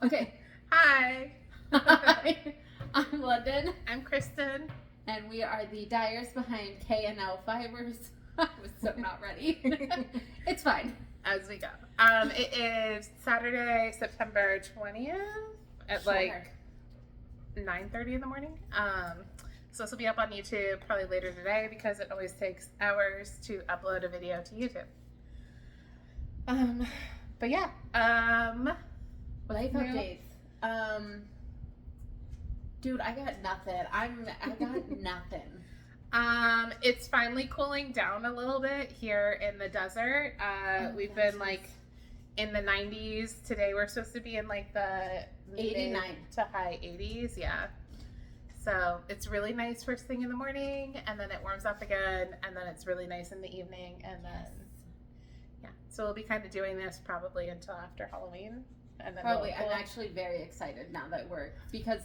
Okay. Hi. Hi. I'm Londyn. I'm Kristen. And we are the dyers behind K&L Fibers. I was so not ready. It's fine. As we go. It is Saturday, September 20th at like 9:30 in the morning. So this will be up on YouTube probably later today because it always takes hours to upload a video to YouTube. But yeah. Life updates. Dude, I got nothing. I got nothing. It's finally cooling down a little bit here in the desert. We've been like in the 90s. Today we're supposed to be in like the 89 to high 80s. Yeah. So it's really nice first thing in the morning, and then it warms up again, and then it's really nice in the evening, and then yeah. So we'll be kind of doing this probably until after Halloween, and then probably. I'm actually very excited now that because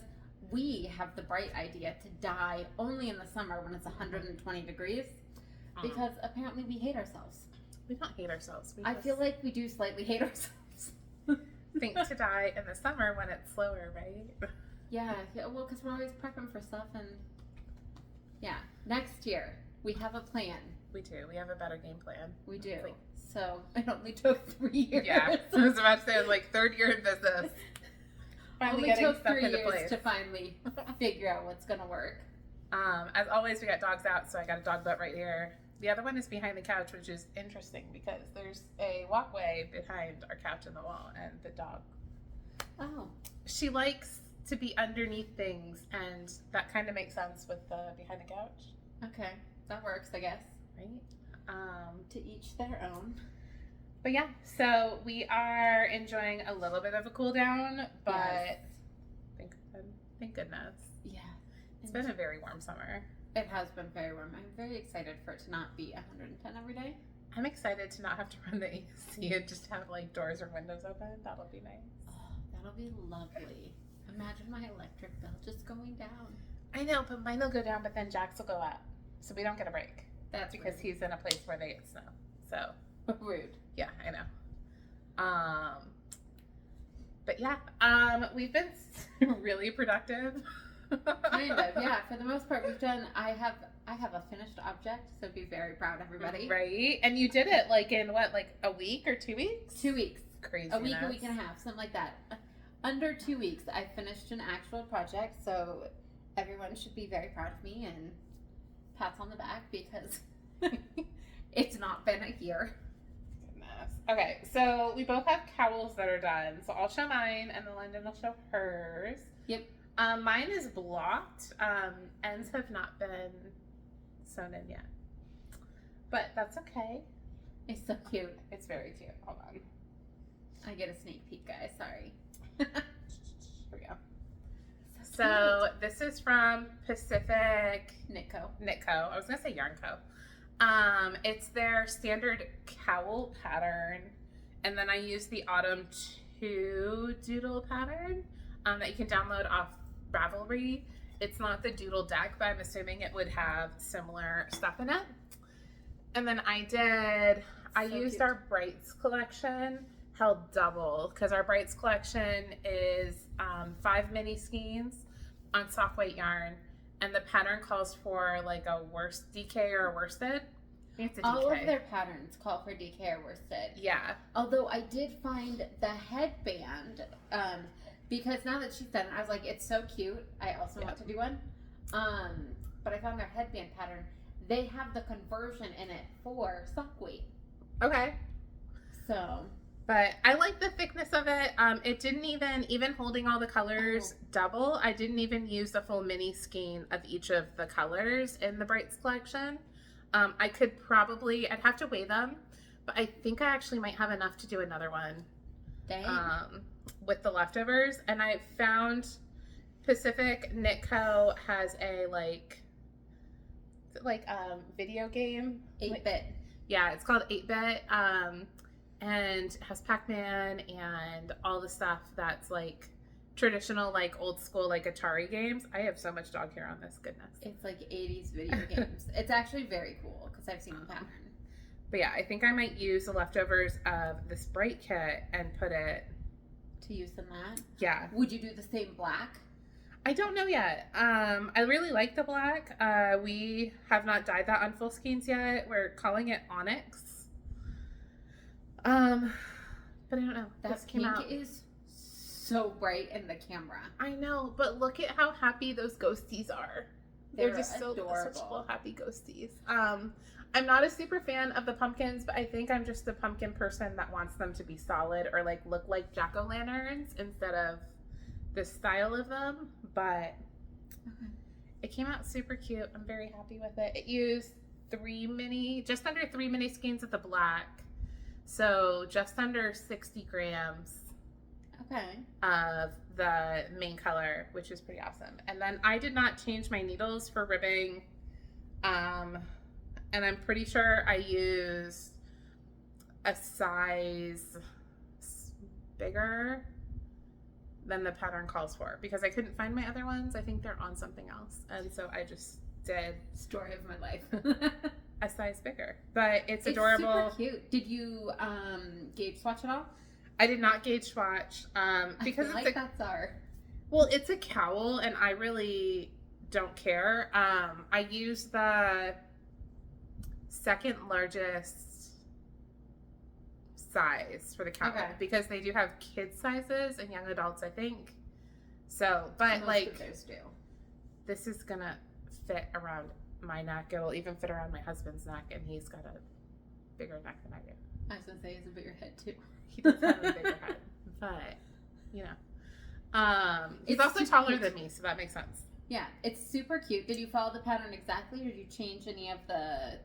we have the bright idea to dye only in the summer when it's 120 degrees, because apparently we hate ourselves. We don't hate ourselves. I feel like we do slightly hate ourselves. Think to dye in the summer when it's slower, right? Yeah, well, because we're always prepping for stuff, and yeah, next year we have a plan. We do. We have a better game plan. We do. So it only took 3 years. Yeah, I was about to say, it was like third year in business. Finally only took 3 years to finally figure out what's gonna work. As always, we got dogs out, so I got a dog butt right here. The other one is behind the couch, which is interesting because there's a walkway behind our couch in the wall, and the dog. Oh. She likes to be underneath things, and that kind of makes sense with the behind the couch. Okay, that works, I guess. Right? To each their own. But yeah, so we are enjoying a little bit of a cool down, but yes. Thank goodness. Yeah. It's been a very warm summer. It has been very warm. I'm very excited for it to not be 110 every day. I'm excited to not have to run the AC and just have like doors or windows open. That'll be nice. Oh, that'll be lovely. Imagine my electric bill just going down. I know, but mine will go down, but then Jack's will go up. So we don't get a break. That's because rude. He's in a place where they get snow. So rude. Yeah, I know. But yeah, we've been really productive. Kind of, yeah. For the most part, we've done. I have a finished object, so be very proud, everybody. Right, and you did it like in what, like a week or 2 weeks? 2 weeks. Crazy. A week and a half, something like that. Under 2 weeks, I finished an actual project, so everyone should be very proud of me and pats on the back because it's not been a year. Goodness. Okay, so we both have cowls that are done, so I'll show mine and then Londyn will show hers. Yep. Mine is blocked. Ends have not been sewn in yet, but that's okay. It's so cute. It's very cute. Hold on. I get a sneak peek, guys. Sorry. Here we go. So this is from Pacific Knitco. I was gonna say Yarn Co. It's their standard cowl pattern, and then I use the Autumn 2 Doodle pattern that you can download off Ravelry. It's not the Doodle deck, but I'm assuming it would have similar stuff in it. And then I used our Brights collection held double because our Brights collection is 5 mini skeins on soft weight yarn, and the pattern calls for like a DK or a worsted. I think it's a DK. All of their patterns call for DK or worsted. Yeah. Although I did find the headband, because now that she's done it, I was like, it's so cute. I also want to do one. But I found their headband pattern. They have the conversion in it for sock weight. Okay. So. But I like the thickness of it. It didn't even holding all the colors double. I didn't even use the full mini skein of each of the colors in the Brights collection. I'd have to weigh them, but I think I actually might have enough to do another one. Dang. With the leftovers. And I found Pacific Knitco has a video game. 8-bit. Yeah, it's called 8-bit. And has Pac-Man and all the stuff that's like traditional, like old school, like Atari games. I have so much dog hair on this, goodness. It's like 80s video games. It's actually very cool because I've seen the pattern. But yeah, I think I might use the leftovers of this Bright kit and put it to use in that. Yeah. Would you do the same black? I don't know yet. I really like the black. We have not dyed that on full skeins yet. We're calling it onyx. But I don't know. That pink is so bright in the camera. I know, but look at how happy those ghosties are. They're just so adorable. Such little happy ghosties. I'm not a super fan of the pumpkins, but I think I'm just a pumpkin person that wants them to be solid or like look like jack-o'-lanterns instead of the style of them. But it came out super cute. I'm very happy with it. It used just under 3 mini skeins of the black. So just under 60 grams of the main color, which is pretty awesome. And then I did not change my needles for ribbing. And I'm pretty sure I used a size bigger than the pattern calls for because I couldn't find my other ones. I think they're on something else. And so I just did story of my life. a size bigger. But it's adorable. Super cute. Did you gauge swatch at all? I did not gauge swatch because it's a cowl and I really don't care. I use the second largest size for the cowl because they do have kid sizes and young adults, I think. So, but most like of those do. This is gonna fit around my neck. It'll even fit around my husband's neck, and he's got a bigger neck than I do. I was gonna say he has a bigger head too. He does have a bigger head, but you know, he's also taller than me, so that makes sense. Yeah, it's super cute. Did you follow the pattern exactly, or did you change any of the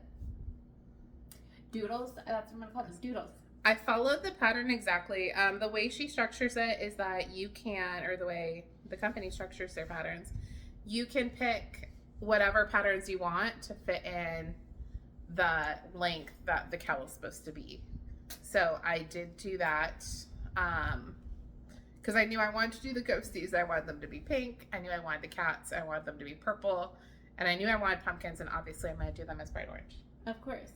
doodles? That's what I'm gonna call them, doodles. I followed the pattern exactly. The way she structures it is that you can, or the way the company structures their patterns, you can pick whatever patterns you want to fit in the length that the cowl is supposed to be. So I did do that because I knew I wanted to do the ghosties. I wanted them to be pink. I knew I wanted the cats. I wanted them to be purple. And I knew I wanted pumpkins, and obviously I'm going to do them as bright orange. Of course.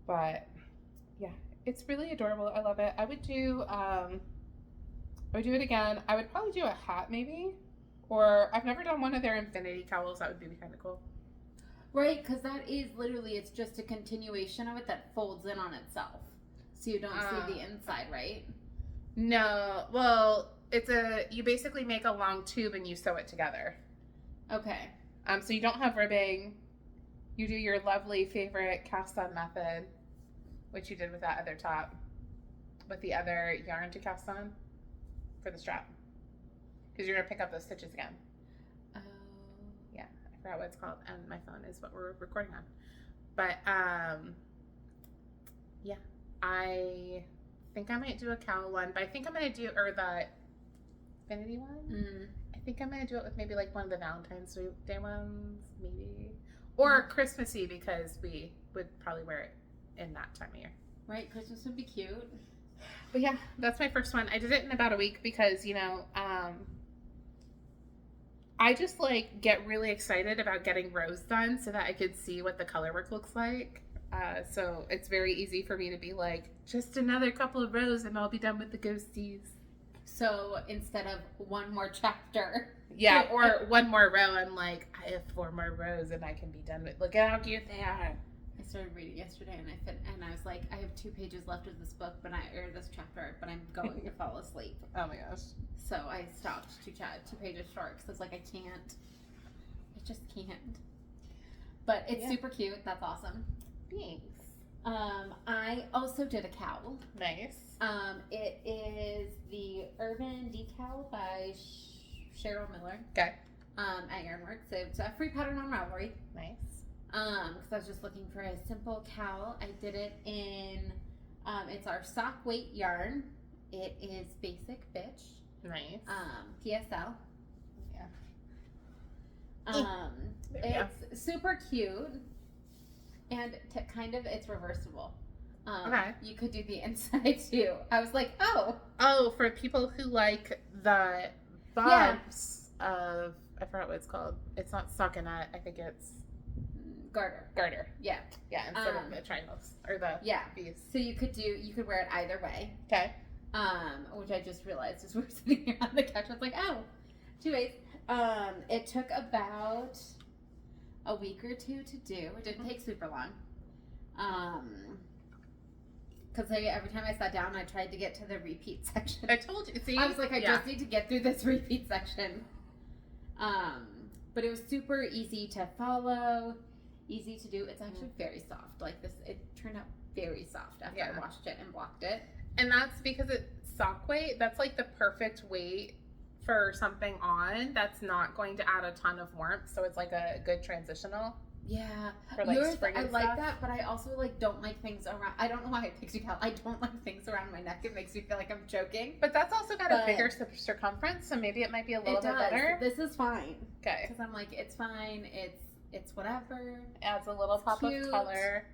But yeah, it's really adorable. I love it. I would do it again. I would probably do a hat maybe. Or I've never done one of their infinity cowls. That would be kind of cool. Right, because that is literally, it's just a continuation of it that folds in on itself. So you don't see the inside, right? No. Well, you basically make a long tube and you sew it together. Okay. So you don't have ribbing. You do your lovely favorite cast on method, which you did with that other top, with the other yarn to cast on for the strap. Because you're going to pick up those stitches again. Oh. Yeah, I forgot what it's called, and my phone is what we're recording on. But, yeah, I think I might do a cowl one, but I think I'm going to do, or the infinity one? I think I'm going to do it with maybe like one of the Valentine's Day ones, maybe. Or Christmassy, because we would probably wear it in that time of year. Right, Christmas would be cute. But yeah, that's my first one. I did it in about a week because, you know, I just like get really excited about getting rows done so that I could see what the color work looks like. So it's very easy for me to be like, just another couple of rows and I'll be done with the ghosties. So instead of one more chapter. Yeah, or one more row, I'm like, I have 4 more rows and I can be done with. Look at how cute they are. I started reading yesterday and I was like, I have 2 pages left of this book, or this chapter, but I'm going to fall asleep. Oh my gosh. So I stopped 2 pages short because I was like, I just can't. But it's super cute. That's awesome. Thanks. I also did a cowl. Nice. It is the Urban Decal by Cheryl Miller. Okay. At Yarnworks. It's a free pattern on Ravelry. Nice. Because I was just looking for a simple cowl. I did it in, it's our sock weight yarn. It is Basic Bitch. Nice. PSL. Yeah. It's super cute. And it's reversible. Okay. You could do the inside too. I was like, oh. Oh, for people who like the bobs of, I forgot what it's called. It's not stockinette. I think it's Garter. Yeah. Yeah, instead of the triangles or the V's. So you could wear it either way. Okay. which I just realized as we're sitting here on the couch. I was like, oh, 2 ways. It took about a week or two to do. It didn't take super long. Because every time I sat down, I tried to get to the repeat section. I told you. See? I was like, I just need to get through this repeat section. But it was super easy to follow, easy to do. It's actually very soft. Like this, it turned out very soft after I washed it and blocked it. And that's because it's sock weight. That's like the perfect weight for something on that's not going to add a ton of warmth. So it's like a good transitional. Yeah. For like Yours, spring I and like stuff. that, but I also like don't like things around. I don't know why it makes me feel. I don't like things around my neck. It makes me feel like I'm choking. But that's also got a bigger circumference, so maybe it might be a little bit better. This is fine. Okay. Because I'm like, it's fine. It's whatever. Adds a little pop cute. of color.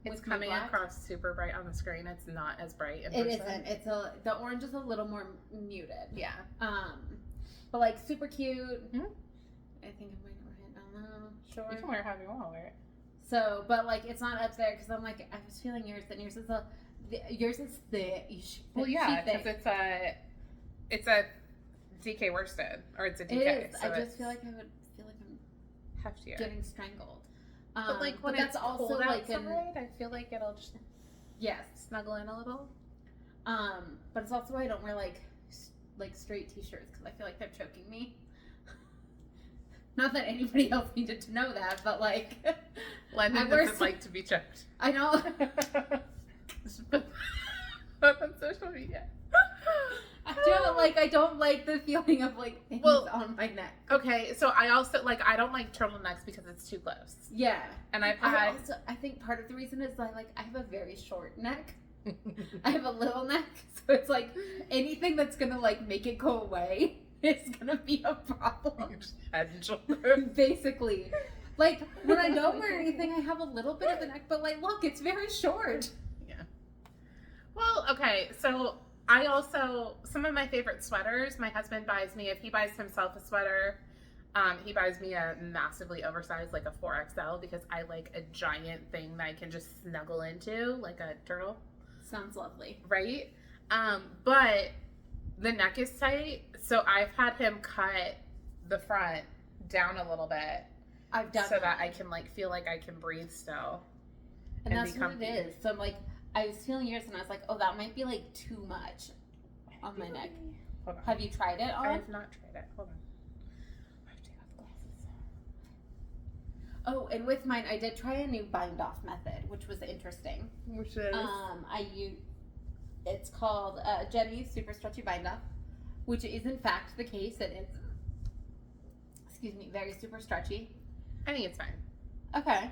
It's With my coming black. across super bright on the screen. It's not as bright in It person. isn't. It's the orange is a little more muted. Yeah. But like super cute. Mm-hmm. I think I might wear it. I don't know. Sure. You can wear it however you want to wear it. So, but like it's not up there because I'm like I was feeling yours, and yours is thick. Well, yeah, because it's a DK worsted, or it's a DK. It is. So I just feel like I'm heftier. getting strangled. But like when that's it's also cold like outside, I feel like it'll just snuggle in a little. But it's also why I don't wear like straight t-shirts because I feel like they're choking me. Not that anybody else needed to know that, but like Londyn doesn't like to be choked. I know. On social media. I don't like the feeling of like things on my neck. Okay, so I also I don't like turtlenecks because it's too close. Yeah. And I've had I think part of the reason is I have a very short neck. I have a little neck, so it's like anything that's gonna make it go away is gonna be a problem. Head and shoulders. Basically. Like when I don't wear anything I have a little bit of a neck, but look, it's very short. Yeah. Well, okay, so I also, some of my favorite sweaters, my husband buys me, if he buys himself a sweater, he buys me a massively oversized, like a 4XL, because I like a giant thing that I can just snuggle into, like a turtle. Sounds lovely. Right? But the neck is tight, so I've had him cut the front down a little bit. I've done so that I can feel like I can breathe still. And that's what it is. So I'm I was feeling yours and I was like, oh, that might be too much on my neck. Hold on. Have you tried it on? I have not tried it. Hold on. I have to take off the glasses. Oh, and with mine, I did try a new bind off method, which was interesting. Which is? It's called Jenny's Super Stretchy Bind Off, which is in fact the case. It is, excuse me, very super stretchy. I think it's fine. Okay.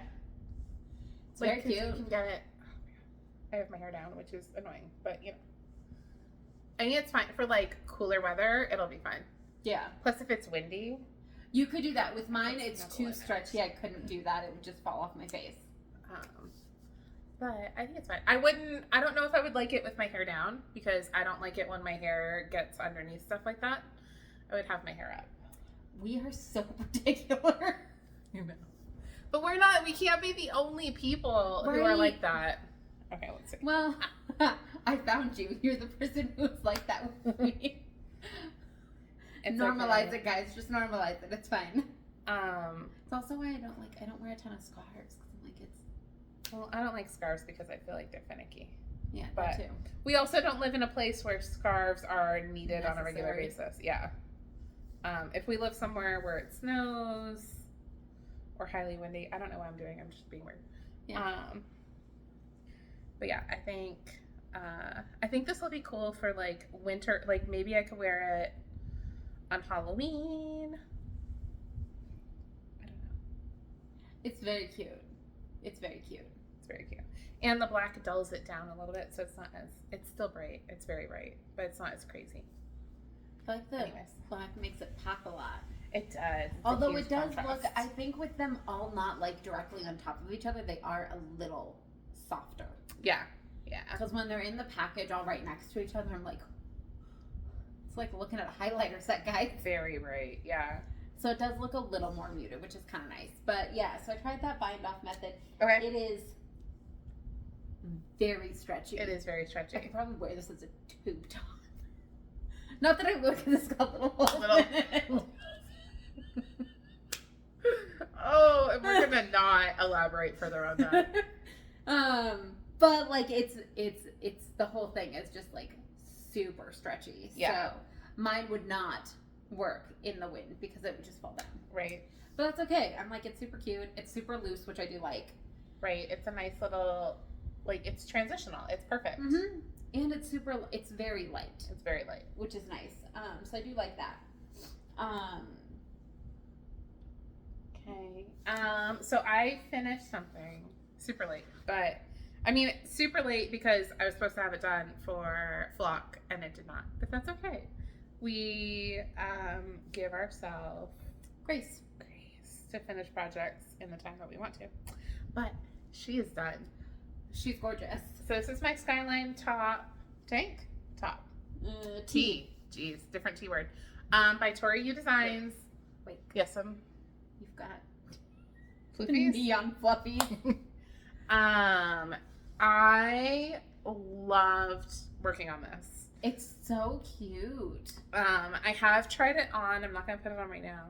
It's very cute. You can get it. I have my hair down, which is annoying, but I think it's fine for cooler weather. It'll be fine. Yeah. Plus, if it's windy, you could do that. With mine, it's too stretchy. I couldn't do that. It would just fall off my face. But I think it's fine. I don't know if I would like it with my hair down because I don't like it when my hair gets underneath stuff like that. I would have my hair up. We are so particular. You know. But we can't be the only people who are like that. Okay, let's see. Well, I found you. You're the person who's like that with me. Normalize it, guys. Just normalize it. It's fine. It's also why I don't wear a ton of scarves. Well, I don't like scarves because I feel like they're finicky. Yeah, but me too. We also don't live in a place where scarves are needed on a regular basis. Yeah. If we live somewhere where it snows or highly windy, I don't know what I'm doing. I'm just being weird. Yeah. But yeah, I think this will be cool for winter. Maybe I could wear it on Halloween. I don't know. It's very cute. It's very cute. It's very cute. And the black dulls it down a little bit, so it's still bright. It's very bright, but it's not as crazy. I like the black makes it pop a lot. It does. Although it does look, I think with them all not directly on top of each other, they are a little softer. Yeah. Yeah. Because when they're in the package all right next to each other, I'm it's like looking at a highlighter set, guys. Very bright. Yeah. So it does look a little more muted, which is kind of nice. But yeah, so I tried that bind off method. Okay. It is very stretchy. It is very I stretchy. could probably wear this as a tube top. Not that I would, because it's got little holes Little- in it. Oh, and we're gonna not elaborate further on that. But like it's the whole thing is just like super stretchy. Yeah. So mine would not work in the wind because it would just fall down. Right. But that's okay. I'm like, it's super cute. It's super loose, which I do like. Right. It's a nice little, like, it's transitional. It's perfect. Mm-hmm. And it's very light, It's very light. which is nice. So I do like that. Okay. So I finished something super late, but I mean super late because I was supposed to have it done for Flock and it did not. But that's okay. We give ourselves Grace. to finish projects in the time that we want to. But she is done. She's gorgeous. So this is my Skyline tank top. T. Jeez, different T word. By Tori Designs. Wait. Yes, You've got floofies. neon fluffies. I loved working on this. It's so cute. I have tried it on. I'm not going to put it on right now.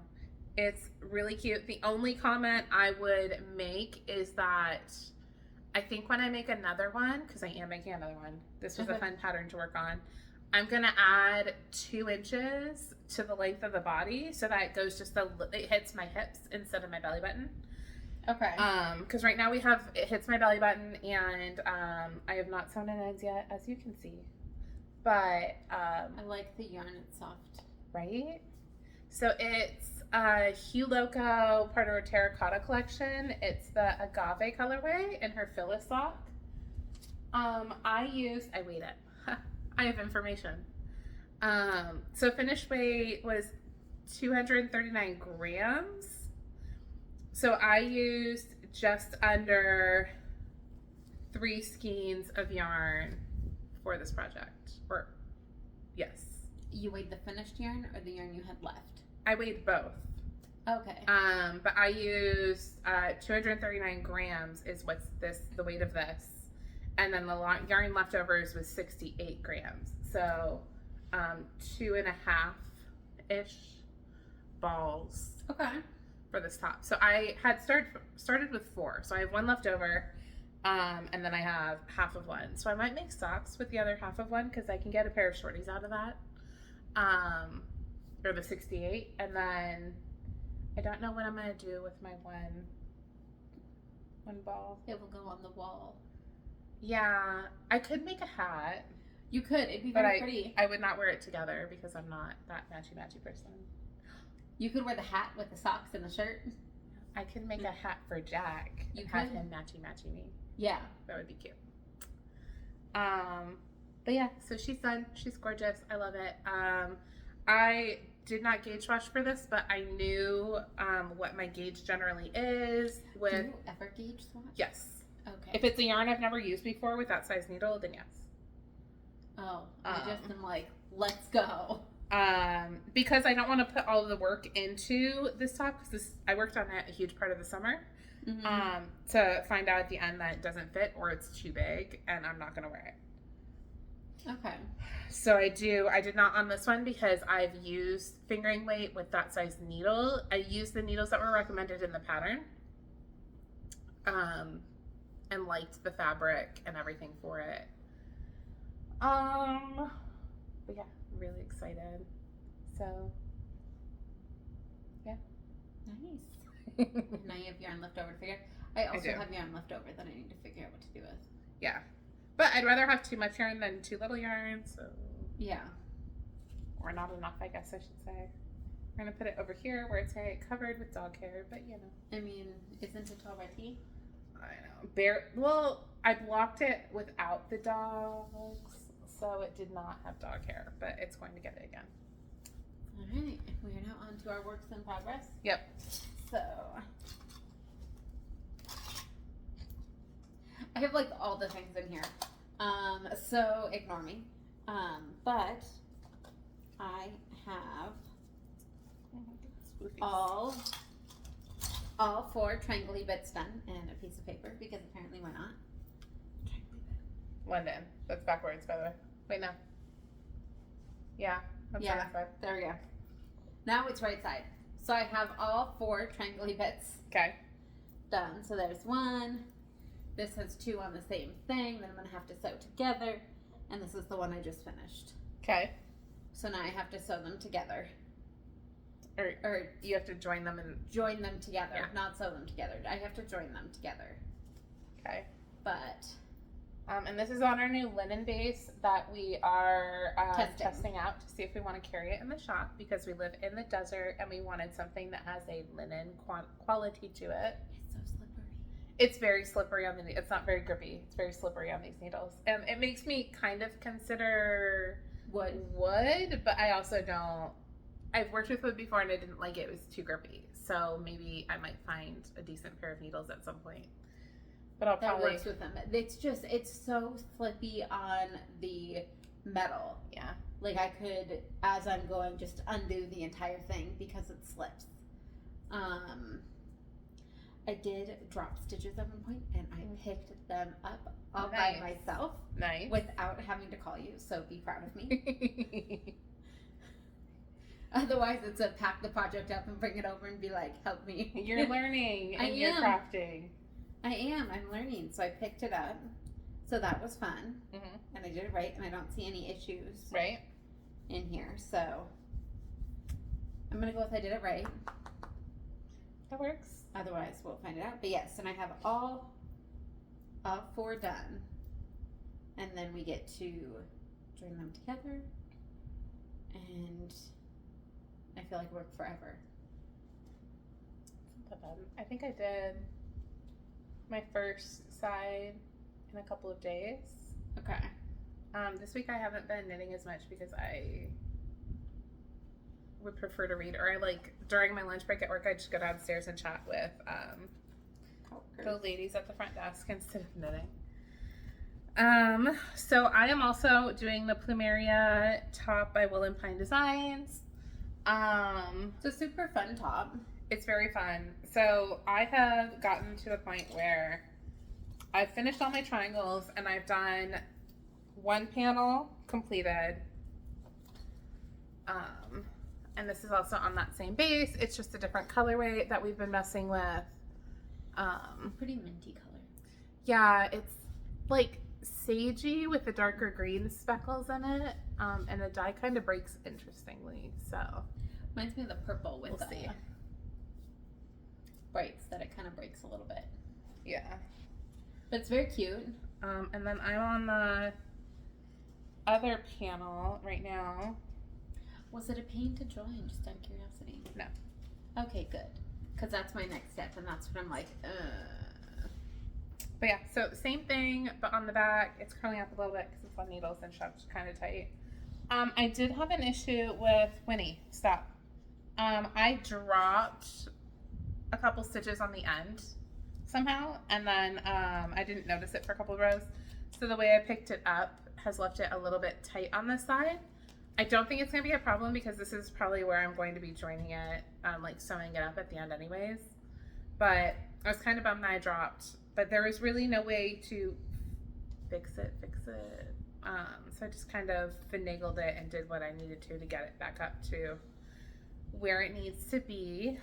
It's really cute. The only comment I would make is that I think when I make another one, because I am making another one, this was a fun pattern to work on, I'm going to add 2 inches to the length of the body so that it goes it hits my hips instead of my belly button. Okay. Because right now it hits my belly button and I have not sewn in ends yet, as you can see. But I like the yarn. It's soft. right? So it's Loco, part of her Terracotta collection. It's the Agave colorway in her Phyllis sock. I weighed it. I have information. So finished weight was 239 grams. So I used just under 3 skeins of yarn for this project. Yes. You weighed the finished yarn or the yarn you had left? I weighed both. Okay. But I used 239 grams is the weight of this. And then the yarn leftovers was 68 grams. So 2.5-ish balls Okay. for this top. So I had started with 4. So I have 1 left over. And then I have half of 1. So I might make socks with the other half of 1 because I can get a pair of shorties out of that. Or the 68. And then I don't know what I'm going to do with my one ball. It will go on the wall. Yeah, I could make a hat. You could. It'd be But very pretty. I would not wear it together because I'm not that matchy person. You could wear the hat with the socks and the shirt. I could make a hat for Jack You and have could. him matchy me. Yeah. That would be cute. But yeah, so she's done. She's gorgeous. I love it. I did not gauge wash for this, but I knew what my gauge generally is with. Do you ever gauge swatch? Yes. Okay. If it's a yarn I've never used before with that size needle, then yes. Oh, I just am like, let's go. Because I don't want to put all of the work into this top because I worked on it a huge part of the summer. Mm-hmm. To find out at the end that it doesn't fit or it's too big and I'm not going to wear it. Okay. So I did not on this one because I've used fingering weight with that size needle. I used the needles that were recommended in the pattern. And liked the fabric and everything for it. But yeah, really excited. So yeah. Nice. Now you have yarn left over to figure. I also do. have yarn left over that I need to figure out what to do with. Yeah. But I'd rather have too much yarn than too little yarn, so Yeah. or not enough, I guess I should say. We're gonna put it over here where it's very covered with dog hair, but you know. I mean, isn't it 12 by T? I know. Well, I blocked it without the dogs, so it did not have dog hair, but it's going to get it again. All right. We are now on to our works in progress. Yep. So I have like all the things in here. So ignore me. But I have all 4 triangle bits done and a piece of paper because apparently we're not. Londyn. That's backwards, by the way. Wait, no. Yeah. That's Yeah. right side. There we go. Now it's right side. So I have all 4 triangle bits Okay. done. So there's 1. This has 2 on the same thing that I'm going to have to sew together. And this is the one I just finished. Okay. So now I have to sew them together. Or you have to join them and... Join them together, Yeah. not sew them together. I have to join them together. Okay. But... and this is on our new linen base that we are Testing out to see if we want to carry it in the shop because we live in the desert and we wanted something that has a linen quality to it. It's so slippery. It's very slippery on the. It's not very grippy. It's very slippery on these needles, and it makes me kind of consider wood, but I also don't. I've worked with wood before and I didn't like it. It was too grippy, so maybe I might find a decent pair of needles at some point. But I'll That probably works with them. It's so flippy on the metal. yeah. Like I could, as I'm going, just undo the entire thing because it slips. I did drop stitches at one point and I picked them up all by myself. Nice. Without having to call you, so be proud of me. Otherwise, it's a pack the project up and bring it over and be like, help me. You're learning and you're crafting. I am. I'm learning. So I picked it up. So that was fun. Mm-hmm. And I did it right. And I don't see any issues Right. in here. So I'm going to go with I did it right. That works. Otherwise, we'll find it out. But yes, and I have all 4 done. And then we get to join them together. And I feel like it worked forever. Not that bad. I think I did my first side in a couple of days. Okay. This week I haven't been knitting as much because I would prefer to read, or I like during my lunch break at work I just go downstairs and chat with the ladies at the front desk instead of knitting. So I am also doing the Plumeria top by Will and Pine Designs. It's a super fun top. It's very fun. So I have gotten to the point where I've finished all my triangles and I've done 1 panel completed. And this is also on that same base. It's just a different colorway that we've been messing with. Pretty minty color. Yeah, it's like sagey with the darker green speckles in it. And the dye kind of breaks interestingly. So Reminds me of the purple with we'll the see. Brights that it kind of breaks a little bit. Yeah. But it's very cute. And then I'm on the other panel right now. Was it a pain to join, just out of curiosity? No. Okay, good. Because that's my next step, and that's what I'm like, But yeah, so same thing, but on the back, it's curling up a little bit because it's on needles and shoved kind of tight. I did have an issue with Winnie. Stop. I dropped a couple stitches on the end somehow, and then I didn't notice it for a couple of rows. So the way I picked it up has left it a little bit tight on this side. I don't think it's going to be a problem because this is probably where I'm going to be joining it, like sewing it up at the end anyways. But I was kind of bummed that I dropped, but there was really no way to fix it. So I just kind of finagled it and did what I needed to get it back up to where it needs to be.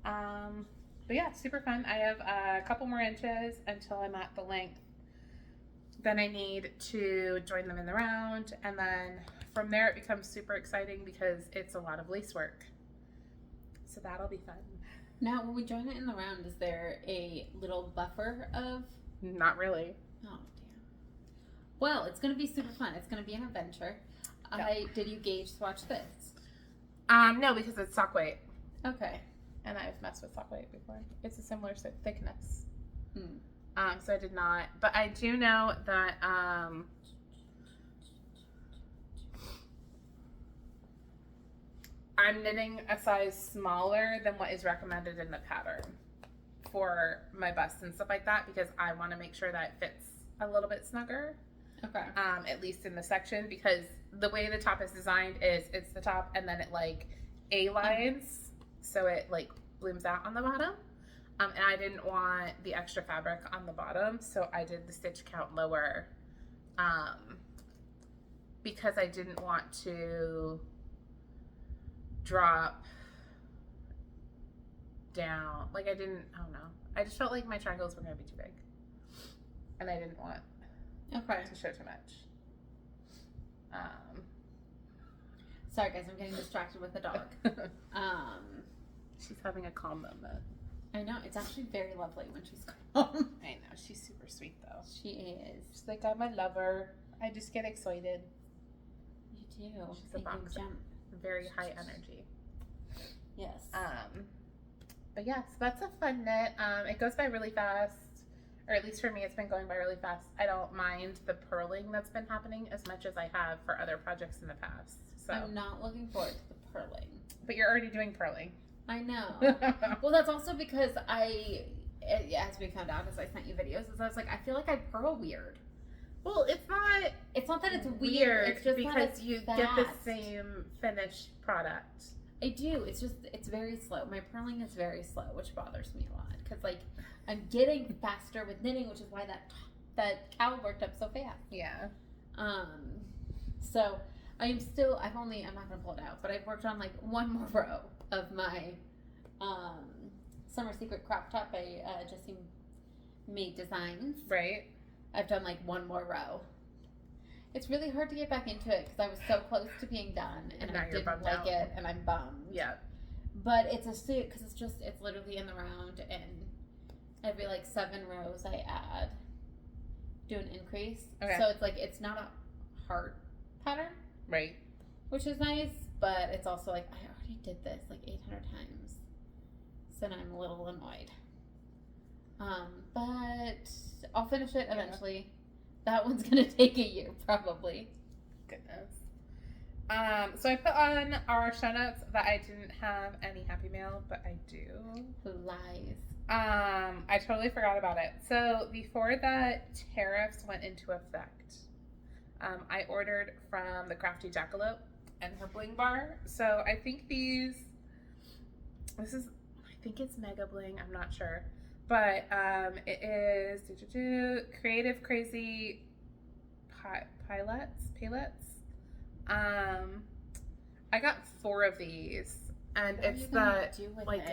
But yeah, super fun. I have a couple more inches until I'm at the length. Then I need to join them in the round, and then from there it becomes super exciting because it's a lot of lace work. So that'll be fun. Now, when we join it in the round, is there a little buffer of... Not really. Oh, damn. Well, it's going to be super fun. It's going to be an adventure. Yeah. Did you gauge swatch this? No, because it's sock weight. Okay. And I've messed with sock weight before. It's a similar thickness. Hmm. So I did not, but I do know that I'm knitting a size smaller than what is recommended in the pattern for my busts and stuff like that because I want to make sure that it fits a little bit snugger. Okay. At least in the section, because the way the top is designed is it's the top and then it like A-lines, so it like blooms out on the bottom. And I didn't want the extra fabric on the bottom, so I did the stitch count lower, because I didn't want to drop down. Like I don't know. I just felt like my triangles were going to be too big. And I didn't want to show too much. Sorry guys, I'm getting distracted with the dog. She's having a calm moment. I know, it's actually very lovely when she's calm. I know, she's super sweet though. She is. She's like, I'm a lover. I just get excited. You do. She's a boxer. Very high energy. Yes. But yeah, so that's a fun knit. It goes by really fast, or at least for me, it's been going by really fast. I don't mind the purling that's been happening as much as I have for other projects in the past. So I'm not looking forward to the purling. But you're already doing purling. I know. Well, that's also because as we found out as I sent you videos, is I was like, I feel like I purl weird. Well, it's not. It's not that it's weird. It's just because you get the same finished product. I do. It's just it's very slow. My purling is very slow, which bothers me a lot because like I'm getting faster with knitting, which is why that cowl worked up so fast. Yeah. So I'm not gonna pull it out, but I've worked on like one more row of my Summer Secret crop top by Jessie Maed Designs. Right. I've done like one more row. It's really hard to get back into it because I was so close to being done and I didn't like it and I'm bummed. Yeah. But it's a suit because it's literally in the round and every like 7 rows I do an increase. Okay. So it's like it's not a heart pattern. Right. Which is nice, but it's also like I already did this like 800 times. So now I'm a little annoyed. But I'll finish it eventually. That one's gonna take a year probably. Goodness. So I put on our show notes that I didn't have any Happy Mail, but I do. Lies. I totally forgot about it. So before the tariffs went into effect, I ordered from the Crafty Jackalope and her bling bar. So I think I think it's Mega Bling, I'm not sure. But it is Creative Crazy Pilots. I got 4 of these, and it's the like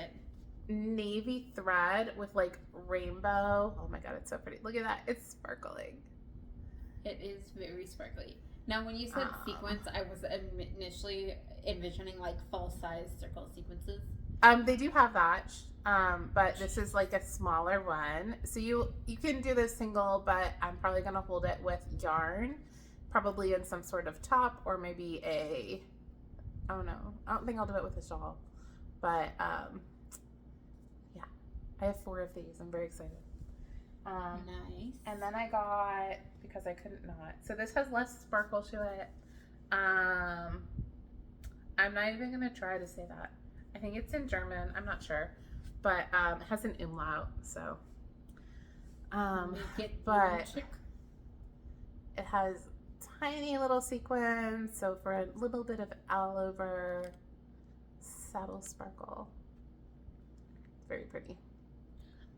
navy thread with like rainbow. Oh my god, it's so pretty! Look at that, it's sparkling. It is very sparkly. Now, when you said sequence, I was initially envisioning like full size circle sequences. They do have that, but this is like a smaller one. So you can do this single, but I'm probably gonna hold it with yarn, probably in some sort of top or maybe I don't think I'll do it with a shawl, but yeah, I have 4 of these. I'm very excited. Nice. And then I got, because I couldn't not, so this has less sparkle to it. I'm not even gonna try to say that. I think it's in German, I'm not sure, but it has an umlaut, so but it has tiny little sequins, so for a little bit of all over saddle sparkle. Very pretty.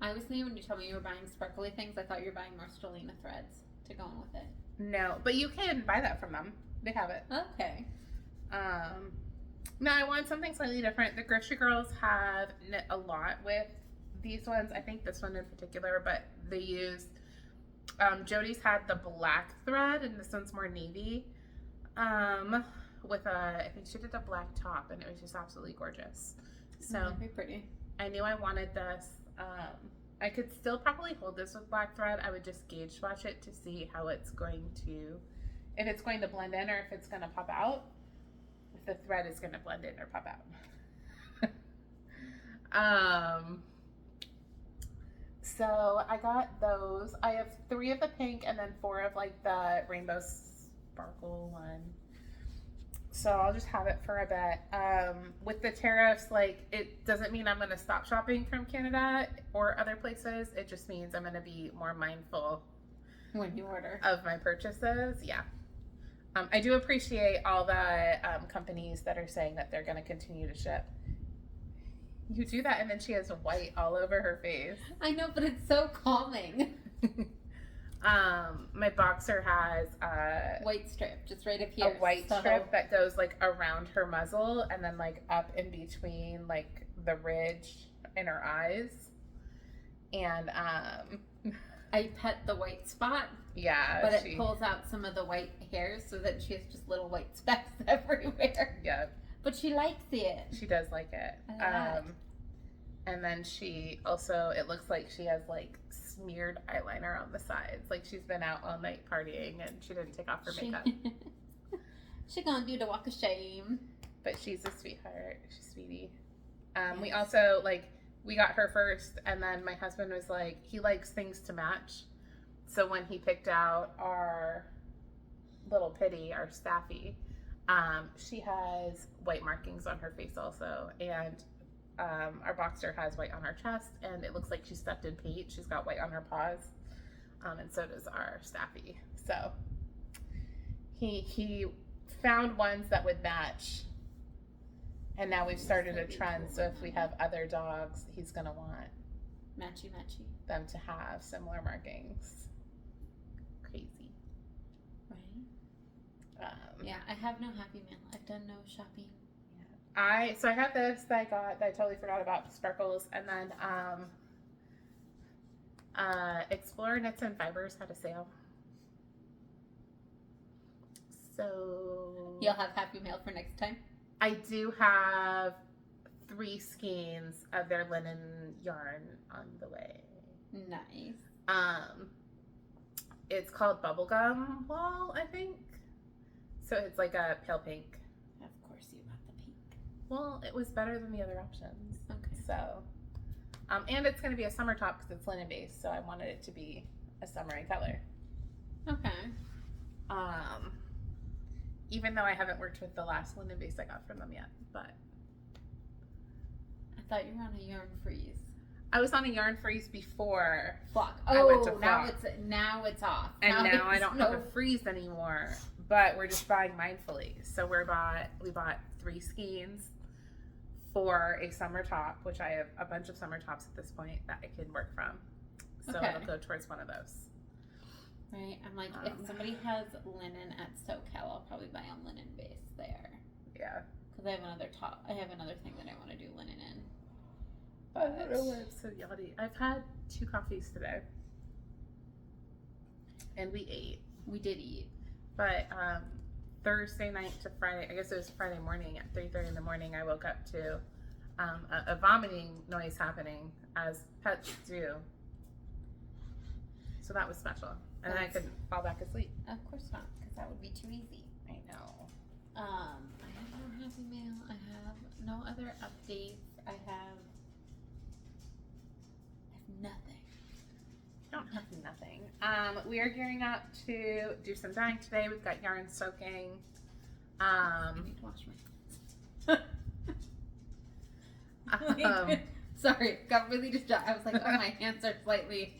I was thinking when you told me you were buying sparkly things, I thought you were buying Marcelina threads to go on with it. No, but you can buy that from them. They have it. Okay. No, I want something slightly different. The Grocery Girls have knit a lot with these ones. I think this one in particular, but they use Jody's had the black thread, and this one's more navy. With I think she did a black top, and it was just absolutely gorgeous. So very pretty. I knew I wanted this. I could still probably hold this with black thread. I would just gauge swatch it to see how it's going to, if it's going to blend in or if it's going to pop out. If the thread is going to blend in or pop out. So I got those. I have 3 of the pink and then 4 of like the rainbow sparkle one. So I'll just have it for a bit. With the tariffs, like, it doesn't mean I'm going to stop shopping from Canada or other places. It just means I'm going to be more mindful when you order of my purchases. Yeah. I do appreciate all the companies that are saying that they're going to continue to ship. You do that, and then she has white all over her face. I know, but it's so calming. My boxer has white strip just right up here. A white strip that goes like around her muzzle and then like up in between like the ridge in her eyes. And I pet the white spot. Yeah. But it pulls out some of the white hairs so that she has just little white specks everywhere. Yeah. But she likes it. She does like it. And then she also, it looks like she has like smeared eyeliner on the sides. Like she's been out all night partying and she didn't take off her makeup. She gonna do the walk of shame. But she's a sweetheart. She's sweetie. We also, like, we got her first, and then my husband was like, he likes things to match. So when he picked out our little pitty, our Staffy, she has white markings on her face also, and our boxer has white on her chest, and it looks like she stepped in paint. She's got white on her paws, and so does our Staffy. So he found ones that would match, and now we've started a trend. So if we have other dogs, he's gonna want matchy them to have similar markings. Crazy, right? Yeah, I have no Happy Meal. I've done no shopping. I have this that I got that I totally forgot about, the sparkles, and then Explorer Knits and Fibers had a sale. So you'll have Happy Mail for next time? I do have 3 skeins of their linen yarn on the way. Nice. It's called Bubblegum Wall, I think. So it's like a pale pink. Of course you got the pink. Well, it was better than the other options. Okay. So, and it's going to be a summer top because it's linen based, so I wanted it to be a summery color. Okay. Even though I haven't worked with the last linen base I got from them yet, but I thought you were on a yarn freeze. I was on a yarn freeze before Flock. I went to Oh, Flock. now it's off. And now I don't have a freeze anymore. But we're just buying mindfully. So we bought 3 skeins for a summer top, which I have a bunch of summer tops at this point that I can work from. So it'll go towards one of those. Right. I'm like, if somebody has linen at SoCal, I'll probably buy a linen base there. Yeah. Because I have another thing that I want to do linen in. But I don't know why I'm so yachty. I've had 2 coffees today. And we ate. We did eat. But Thursday night to Friday, I guess it was Friday morning at 3:30 in the morning, I woke up to a vomiting noise happening, as pets do. So that was special. And then I could fall back asleep. Of course not, because that would be too easy. I know. I have no Happy Mail. I have no other updates. I have nothing. Don't have nothing. We are gearing up to do some dyeing today. We've got yarn soaking. I need to wash my hands. Sorry, got really distracted. I was like, oh, my hands are slightly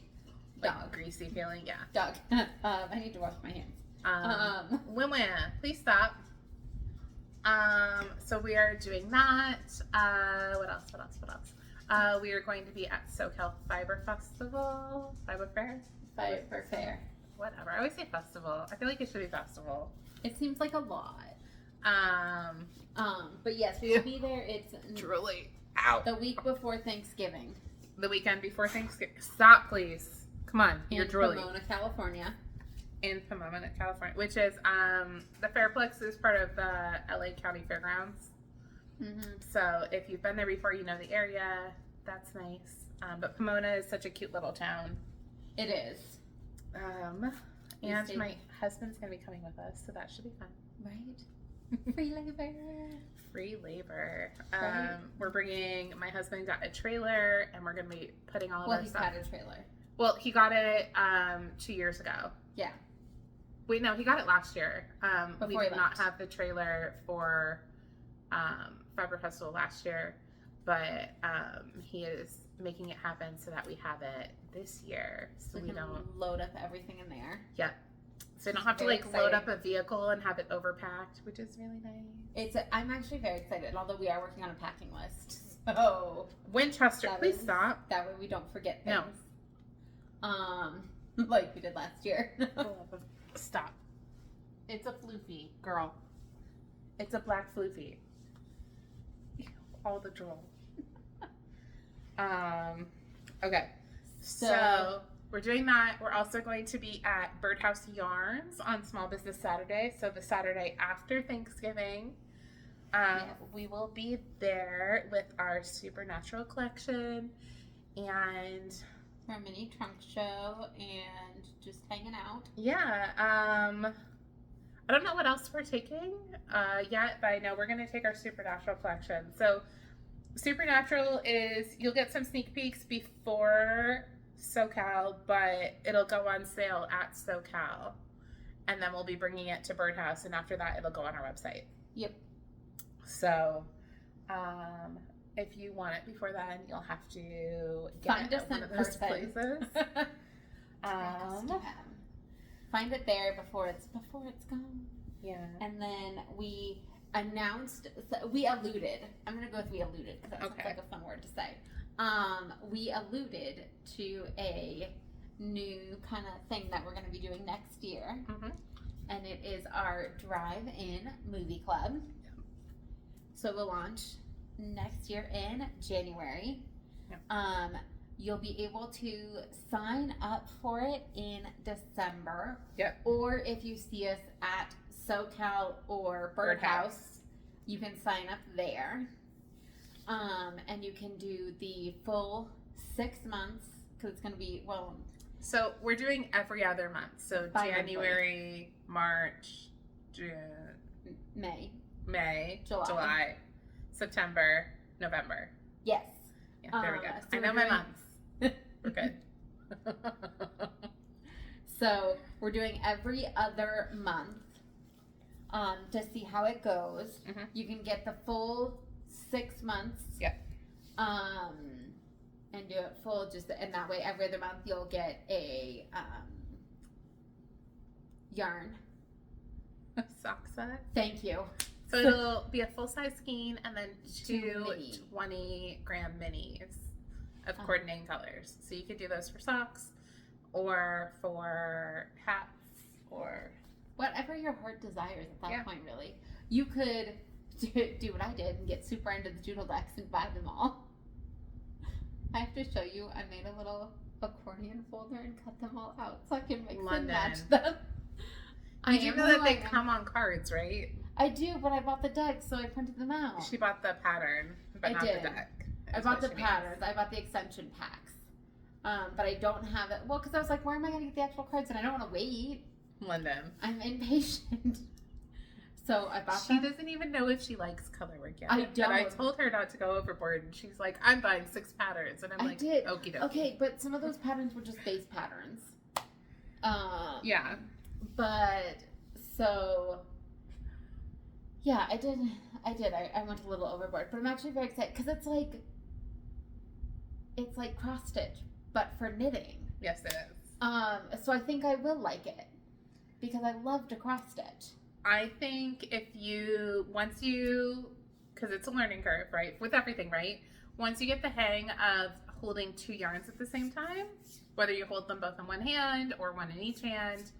like greasy feeling. Yeah. Dog. I need to wash my hands. Women, please stop. So we are doing that. What else? We are going to be at SoCal Fiber Festival. Fiber Fair? Fiber Fair. Whatever. I always say festival. I feel like it should be festival. It seems like a lot. But yes, we will be there. It's drooly. Ow. The week before Thanksgiving. The weekend before Thanksgiving. Stop, please. Come on. You're drooly. In Pomona, California. In Pomona, California. Which is, the Fairplex is part of the LA County Fairgrounds. Mm-hmm. So if you've been there before, you know the area. That's nice. But Pomona is such a cute little town. It is. And my husband's going to be coming with us, so that should be fun. Right? Free labor. Free labor. Right. We're bringing, my husband got a trailer, and we're going to be putting all of our stuff. Well, he's got a trailer. Well, he got it 2 years ago. Yeah. Wait, no, he got it last year. We did not have the trailer for Fiber Festival last year, but he is making it happen so that we have it this year. So we don't load up everything in there. Yep. So you don't have to load up a vehicle and have it overpacked, which is really nice. I'm actually very excited, although we are working on a packing list. So Winchester, please stop. That way we don't forget things. No. Like we did last year. Stop. It's a floofy, girl. It's a black floofy. All the drool. Okay. So we're doing that. We're also going to be at Birdhouse Yarns on Small Business Saturday. So the Saturday after Thanksgiving. We will be there with our Supernatural collection and our mini trunk show and just hanging out. Yeah. I don't know what else we're taking yet, but I know we're going to take our Supernatural collection. So Supernatural is, you'll get some sneak peeks before SoCal, but it'll go on sale at SoCal. And then we'll be bringing it to Birdhouse, and after that, it'll go on our website. Yep. So, if you want it before then, you'll have to find us one in of those person. places. Find it there before it's gone. Yeah. And then we announced, we alluded. I'm gonna go with we alluded because that's like a fun word to say. We alluded to a new kind of thing that we're gonna be doing next year, and it is our drive-in movie club. So we'll launch next year in January. Yep. You'll be able to sign up for it in December. Yep. Or if you see us at SoCal or Birdhouse, you can sign up there. And you can do the full 6 months because it's going to be, So we're doing every other month. So January, March, June, May, July, September, November. Yes. Yeah, there we go. So I know my months. We're good. So we're doing every other month to see how it goes. You can get the full 6 months. Yep. And do it full and that way every other month you'll get a yarn. Sock set. Thank you. So it'll be a full-size skein and then two 20-gram minis of coordinating colors. So you could do those for socks or for hats or whatever your heart desires at that point, really. You could do what I did and get super into the doodle decks and buy them all. I have to show you, I made a little accordion folder and cut them all out so I can mix and match them. Did you know that they come on cards, right? I do, but I bought the deck, so I printed them out. She bought the pattern, but not the deck. I bought the patterns. I bought the extension packs. But I don't have it. Well, because I was like, where am I going to get the actual cards? And I don't want to wait. Londyn. I'm impatient. So I bought She doesn't even know if she likes colorwork yet. I don't. And I told her not to go overboard, and she's like, I'm buying 6 patterns. And I'm like, okie dokie. Okay, but some of those patterns were just base patterns. Yeah. But, so... Yeah, I did. I went a little overboard, but I'm actually very excited because it's like cross stitch, but for knitting. Yes, it is. So I think I will like it because I love to cross stitch. I think because it's a learning curve, right? With everything, right? Once you get the hang of holding 2 yarns at the same time, whether you hold them both in one hand or one in each hand,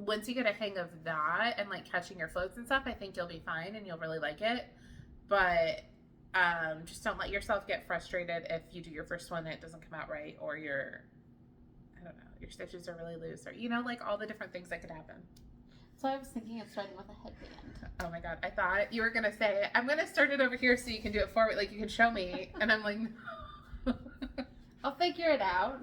once you get a hang of that and like catching your floats and stuff, I think you'll be fine and you'll really like it. But just don't let yourself get frustrated if you do your first one and it doesn't come out right, or your stitches are really loose, or like all the different things that could happen. So I was thinking of starting with a headband. Oh my god, I thought you were gonna say, I'm gonna start it over here so you can do it forward, like you can show me. And I'm like, I'll figure it out.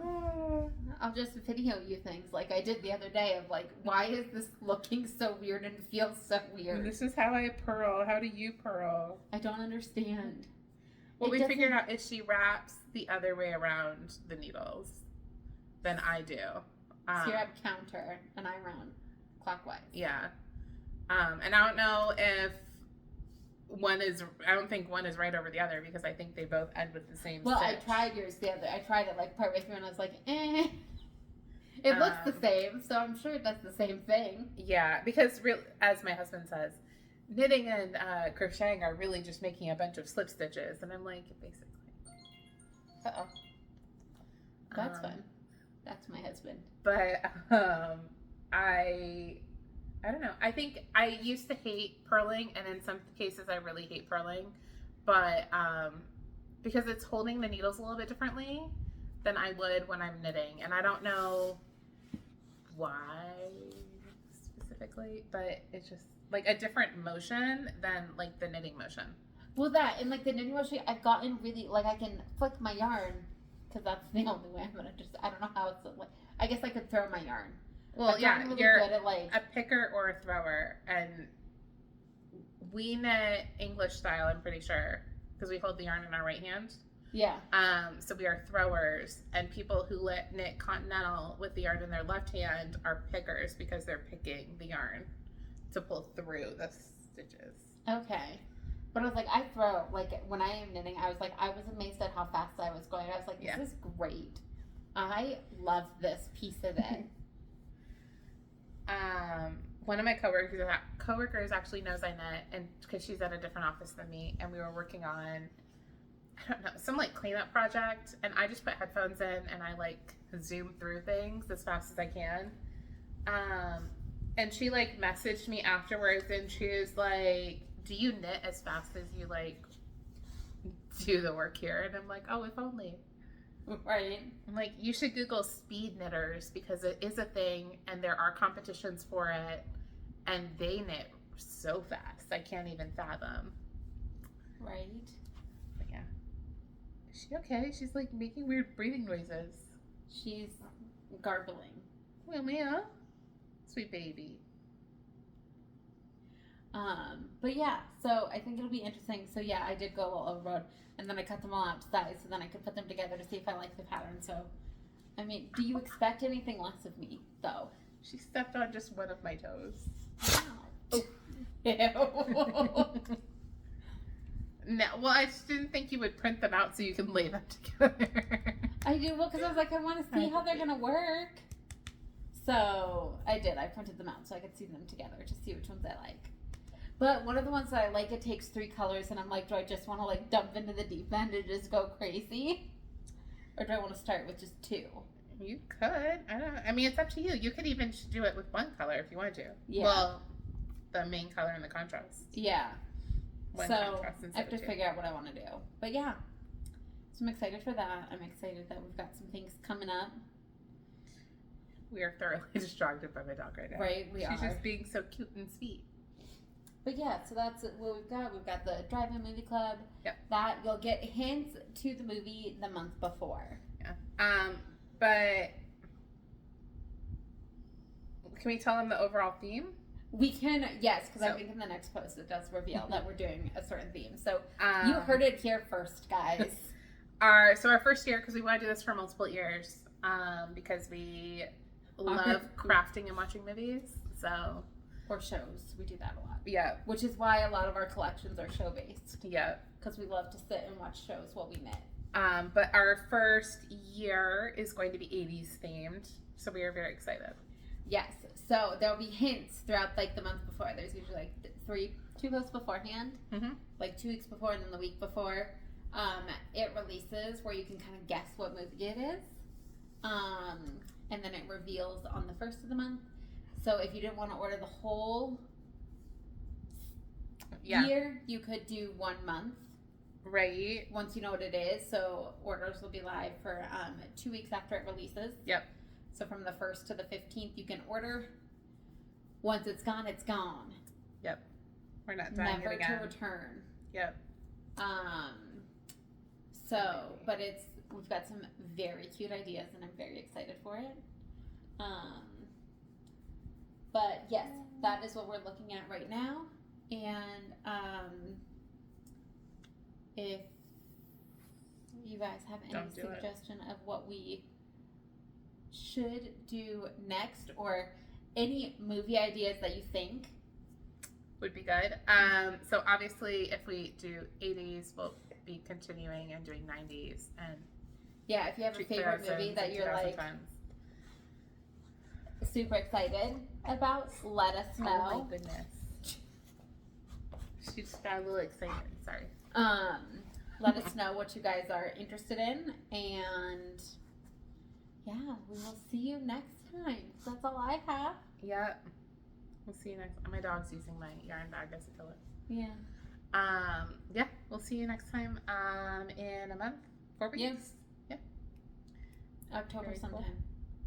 I'll just video you things like I did the other day of like, why is this looking so weird and feels so weird? This is how I purl. How do you purl? I don't understand. What we figured out is she wraps the other way around the needles than I do. So you have counter and I run clockwise. Yeah. And I don't know if I don't think one is right over the other because I think they both end with the same stitch. I tried yours the other. I tried it like partway through and I was like, eh. It looks the same, so I'm sure it does the same thing. Yeah, because as my husband says, knitting and crocheting are really just making a bunch of slip stitches. And I'm like, basically. Uh-oh. That's fun. That's my husband. But I don't know. I think I used to hate purling, and in some cases I really hate purling. But because it's holding the needles a little bit differently than I would when I'm knitting. And I don't know why specifically, but it's just like a different motion than like the knitting motion. Well, that, and like the knitting motion, I've gotten really, like I can flick my yarn, because that's the only way I'm going to I don't know how it's, like, I guess I could throw my yarn. Well, yeah, really you're good at, like, a picker or a thrower, and we knit English style, I'm pretty sure, because we hold the yarn in our right hand. Yeah. So we are throwers, and people who knit continental with the yarn in their left hand are pickers because they're picking the yarn to pull through the stitches. Okay. But I was like, I throw, like, when I am knitting, I was like, I was amazed at how fast I was going. I was like, this is great. I love this piece of it. One of my coworkers actually knows I knit, and because she's at a different office than me, and we were working on, I don't know, some like cleanup project, and I just put headphones in and I like zoom through things as fast as I can. And she like messaged me afterwards, and she was like, do you knit as fast as you like do the work here? And I'm like, oh, if only. Right. I'm like, you should Google speed knitters, because it is a thing and there are competitions for it, and they knit so fast I can't even fathom. Right. But yeah. Is she okay? She's like making weird breathing noises. She's garbling. Well, Mia. Sweet baby. But yeah, so I think it'll be interesting. So yeah, I did go all over road, and then I cut them all out to size, so then I could put them together to see if I like the pattern. So, I mean, do you expect anything less of me, though? She stepped on just one of my toes. Wow. Oh. Ew. No, well, I just didn't think you would print them out so you can lay them together. I do, well, because I was like, I want to see how they're going to work. So, I did. I printed them out so I could see them together to see which ones I like. But one of the ones that I like, it takes 3 colors, and I'm like, do I just want to like dump into the deep end and just go crazy? Or do I want to start with just 2? You could. I don't know. I mean, it's up to you. You could even do it with one color if you wanted to. Yeah. Well, the main color and the contrast. Yeah. One so contrast I have to figure out what I want to do. But yeah. So I'm excited for that. I'm excited that we've got some things coming up. We are thoroughly distracted by my dog right now. Right, we are. She's just being so cute and sweet. But yeah, so that's what we've got. We've got the drive-in movie club. Yep. That you'll get hints to the movie the month before. Yeah. But can we tell them the overall theme? We can, yes, because I think in the next post it does reveal that we're doing a certain theme. So you Um, heard it here first, guys. Our first year, because we want to do this for multiple years, because we love crafting and watching movies. So Or shows. We do that a lot. yeah, Which is why a lot of our collections are show-based. yeah. Because we love to sit and watch shows while we knit. But our first year is going to be 80s themed, so we are very excited. Yes. So there'll be hints throughout like the month before. There's usually like 2 posts beforehand, like 2 weeks before, and then the week before it releases, where you can kind of guess what movie it is, and then it reveals on the first of the month. So if you didn't want to order the whole year, you could do 1 month. Right. Once you know what it is. So orders will be live for 2 weeks after it releases. Yep. So from the 1st to the 15th, you can order. Once it's gone, it's gone. Yep. We're not dying Never it again. to return. Yep. So, but we've got some very cute ideas, and I'm very excited for it. But yes, that is what we're looking at right now. And if you guys have any suggestion of what we should do next, or any movie ideas that you think would be good. So obviously if we do 80s, we'll be continuing and doing 90s, and yeah, if you have a favorite movie that you're like super excited about, let us know. Oh my goodness. She just got a little excited. Sorry. Let us know what you guys are interested in, and yeah, we will see you next time. That's all I have. Yep. We'll see you next. My dog's using my yarn bag as a pillow. Yeah. Yeah. We'll see you next time. In a month, 4 weeks. Yes. Yep. October Very sometime. Cool.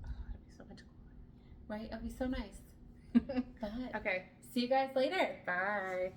Oh, that'd be so much Right? It'll be so nice. cooler. But Okay. see you guys later. Bye.